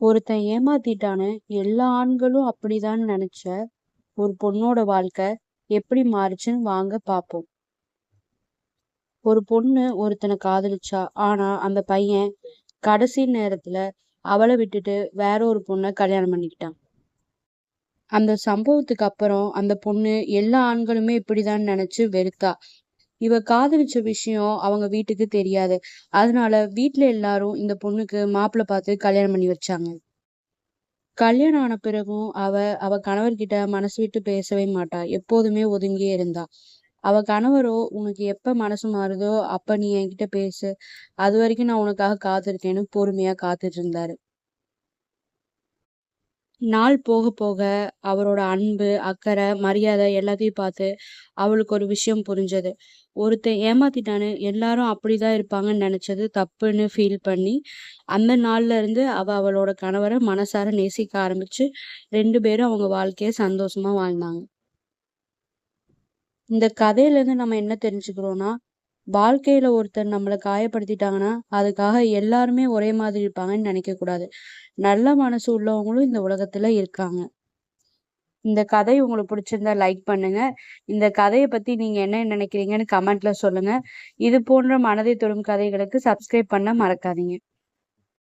ஒருத்தன் ஏமாத்திட்டான்னு எல்லா ஆண்களும் அப்படிதான் நினைச்ச ஒரு பொண்ணோட வாழ்க்கை எப்படி மாறுச்சுன்னு வாங்க பாப்போம். ஒரு பொண்ணு ஒருத்தனை காதலிச்சா. ஆனா அந்த பையன் கடைசி நேரத்துல அவளை விட்டுட்டு வேற ஒரு பொண்ணை கல்யாணம் பண்ணிக்கிட்டான். அந்த சம்பவத்துக்கு அப்புறம் அந்த பொண்ணு எல்லா ஆண்களுமே இப்படிதான் நினைச்சு வெறுத்தா. இவ காதலிச்ச விஷயம் அவங்க வீட்டுக்கு தெரியாது. அதனால வீட்டுல எல்லாரும் இந்த பொண்ணுக்கு மாப்பிள்ளை பார்த்து கல்யாணம் பண்ணி வச்சாங்க. கல்யாணம் ஆன பிறகும் அவ கணவர்கிட்ட மனசு விட்டு பேசவே மாட்டா. எப்போதுமே ஒதுங்கியே இருந்தா. அவ கணவரோ, உனக்கு எப்ப மனசு மாறுதோ அப்ப நீ என்கிட்ட பேசு, அது வரைக்கும் நான் உனக்காக காத்திருக்கேன்னு பொறுமையா காத்துட்டு இருந்தாரு. நாள் போக போக அவரோட அன்பு, அக்கறை, மரியாதை எல்லாத்தையும் பார்த்து அவளுக்கு ஒரு விஷயம் புரிஞ்சது. ஒருத்தன் ஏமாத்திட்டான்னு எல்லாரும் அப்படிதான் இருப்பாங்கன்னு நினைச்சது தப்புன்னு ஃபீல் பண்ணி, அந்த நாள்ல இருந்து அவளோட கணவரை மனசார நேசிக்க ஆரம்பிச்சு 2 பேரும் அவங்க வாழ்க்கைய சந்தோஷமா வாழ்ந்தாங்க. இந்த கதையில இருந்து நம்ம என்ன தெரிஞ்சுக்கிறோம்னா, வாழ்க்கையில ஒருத்தர் நம்மள காயப்படுத்திட்டாங்கன்னா, அதுக்காக எல்லாருமே ஒரே மாதிரி இருப்பாங்கன்னு நினைக்கக் கூடாது. நல்ல மனசு உள்ளவங்களும் இந்த உலகத்துல இருக்காங்க. இந்த கதை உங்களுக்கு பிடிச்சிருந்தா லைக் பண்ணுங்க. இந்த கதைய பத்தி நீங்க என்ன நினைக்கிறீங்கன்னு கமெண்ட்ல சொல்லுங்க. இது போன்ற மனதை தொடும் கதைகளுக்கு சப்ஸ்கிரைப் பண்ண மறக்காதீங்க.